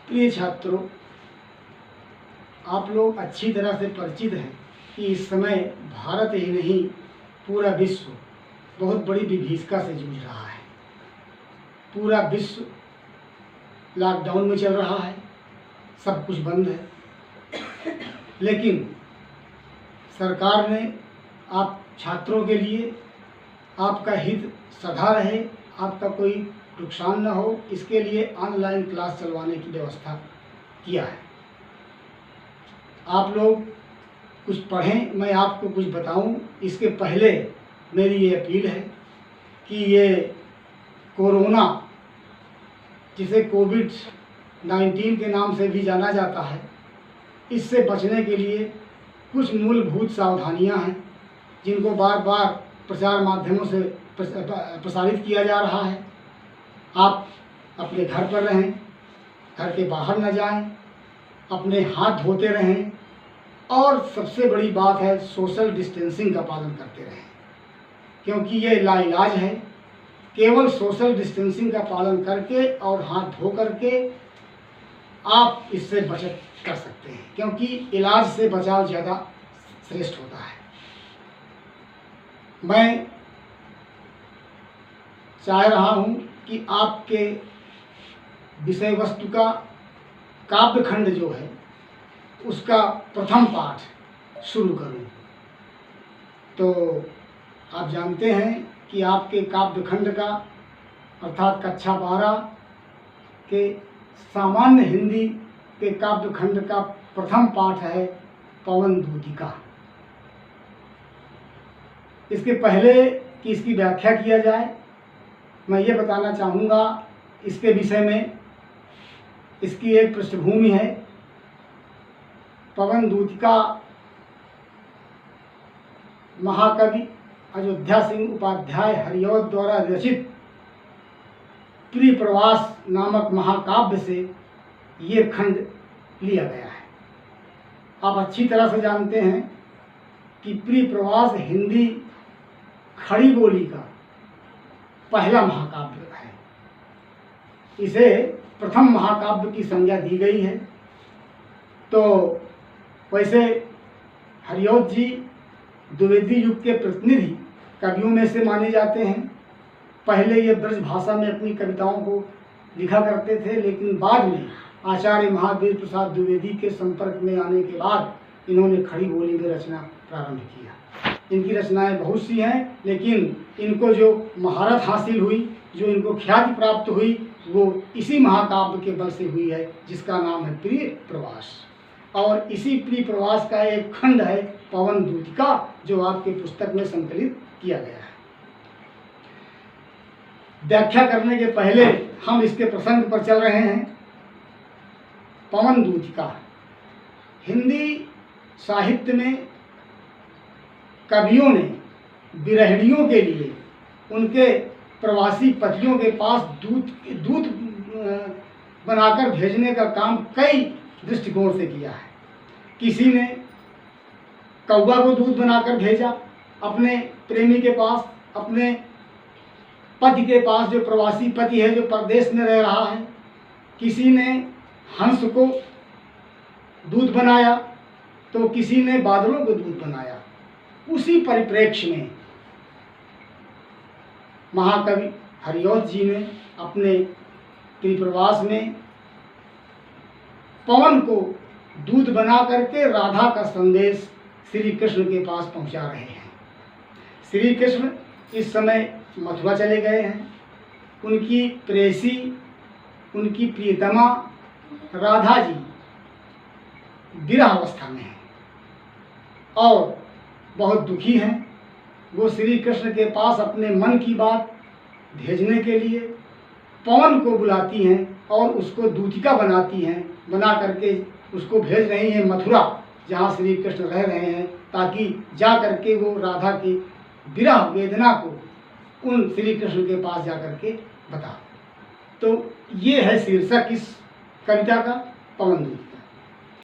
प्रिय छात्रों, आप लोग अच्छी तरह से परिचित हैं कि इस समय भारत ही नहीं पूरा विश्व बहुत बड़ी विभीषिका से जूझ रहा है। पूरा विश्व लॉकडाउन में चल रहा है, सब कुछ बंद है, लेकिन सरकार ने आप छात्रों के लिए आपका हित सधा रहे, आपका कोई नुकसान न हो, इसके लिए ऑनलाइन क्लास चलवाने की व्यवस्था किया है। आप लोग कुछ पढ़ें, मैं आपको कुछ बताऊं। इसके पहले मेरी ये अपील है कि ये कोरोना, जिसे कोविड-19 के नाम से भी जाना जाता है, इससे बचने के लिए कुछ मूलभूत सावधानियां हैं जिनको बार बार प्रचार माध्यमों से प्रसारित किया जा रहा है। आप अपने घर पर रहें, घर के बाहर न जाएं, अपने हाथ धोते रहें और सबसे बड़ी बात है सोशल डिस्टेंसिंग का पालन करते रहें, क्योंकि ये लाइलाज है। केवल सोशल डिस्टेंसिंग का पालन करके और हाथ धो करके आप इससे बचत कर सकते हैं, क्योंकि इलाज से बचाव ज़्यादा श्रेष्ठ होता है। मैं चाह रहा हूँ कि आपके विषय वस्तु का काव्यखंड जो है उसका प्रथम पाठ शुरू करूँ। तो आप जानते हैं कि आपके काव्यखंड का अर्थात कक्षा 12 के सामान्य हिंदी के काव्यखंड का प्रथम पाठ है पवन दूतिका। इसके पहले कि इसकी व्याख्या किया जाए, मैं ये बताना चाहूँगा इसके विषय में। इसकी एक पृष्ठभूमि है। पवन दूतिका महाकवि अयोध्या सिंह उपाध्याय हरिऔध द्वारा रचित प्रिय प्रवास नामक महाकाव्य से ये खंड लिया गया है। आप अच्छी तरह से जानते हैं कि प्रिय प्रवास हिंदी खड़ी बोली का पहला महाकाव्य है। इसे प्रथम महाकाव्य की संज्ञा दी गई है। तो वैसे हरिऔध जी द्विवेदी युग के प्रतिनिधि कवियों में से माने जाते हैं। पहले ये ब्रज भाषा में अपनी कविताओं को लिखा करते थे, लेकिन बाद में आचार्य महावीर प्रसाद द्विवेदी के संपर्क में आने के बाद इन्होंने खड़ी बोली में रचना प्रारंभ किया। इनकी रचनाएं बहुत सी हैं, लेकिन इनको जो महारत हासिल हुई, जो इनको ख्याति प्राप्त हुई, वो इसी महाकाव्य के बल से हुई है, जिसका नाम है प्रिय प्रवास। और इसी प्रिय प्रवास का एक खंड है पवन दूतिका, जो आपके पुस्तक में संकलित किया गया है। व्याख्या करने के पहले हम इसके प्रसंग पर चल रहे हैं। पवन दूतिका हिंदी साहित्य में कवियों ने विरहिणियों के लिए उनके प्रवासी पतियों के पास दूत बनाकर भेजने का काम कई दृष्टिकोण से किया है। किसी ने कौवा को दूध बनाकर भेजा अपने प्रेमी के पास, अपने पति के पास, जो प्रवासी पति है, जो परदेश में रह रहा है। किसी ने हंस को दूध बनाया, तो किसी ने बादलों को दूध बनाया। उसी परिप्रेक्ष्य में महाकवि हरिऔध जी ने अपने प्रिय प्रवास में पवन को दूध बना करके राधा का संदेश श्री कृष्ण के पास पहुंचा रहे हैं। श्री कृष्ण इस समय मथुरा चले गए हैं। उनकी प्रेयसी, उनकी प्रियतमा राधा जी विरह अवस्था में हैं और बहुत दुखी हैं। वो श्री कृष्ण के पास अपने मन की बात भेजने के लिए पवन को बुलाती हैं और उसको दूतिका बनाती हैं, बना करके उसको भेज रही हैं मथुरा, जहाँ श्री कृष्ण रह रहे हैं, ताकि जा करके वो राधा की विरह वेदना को उन श्री कृष्ण के पास जा करके बता। तो ये है शीर्षक इस कविता का, पवन दूतिका।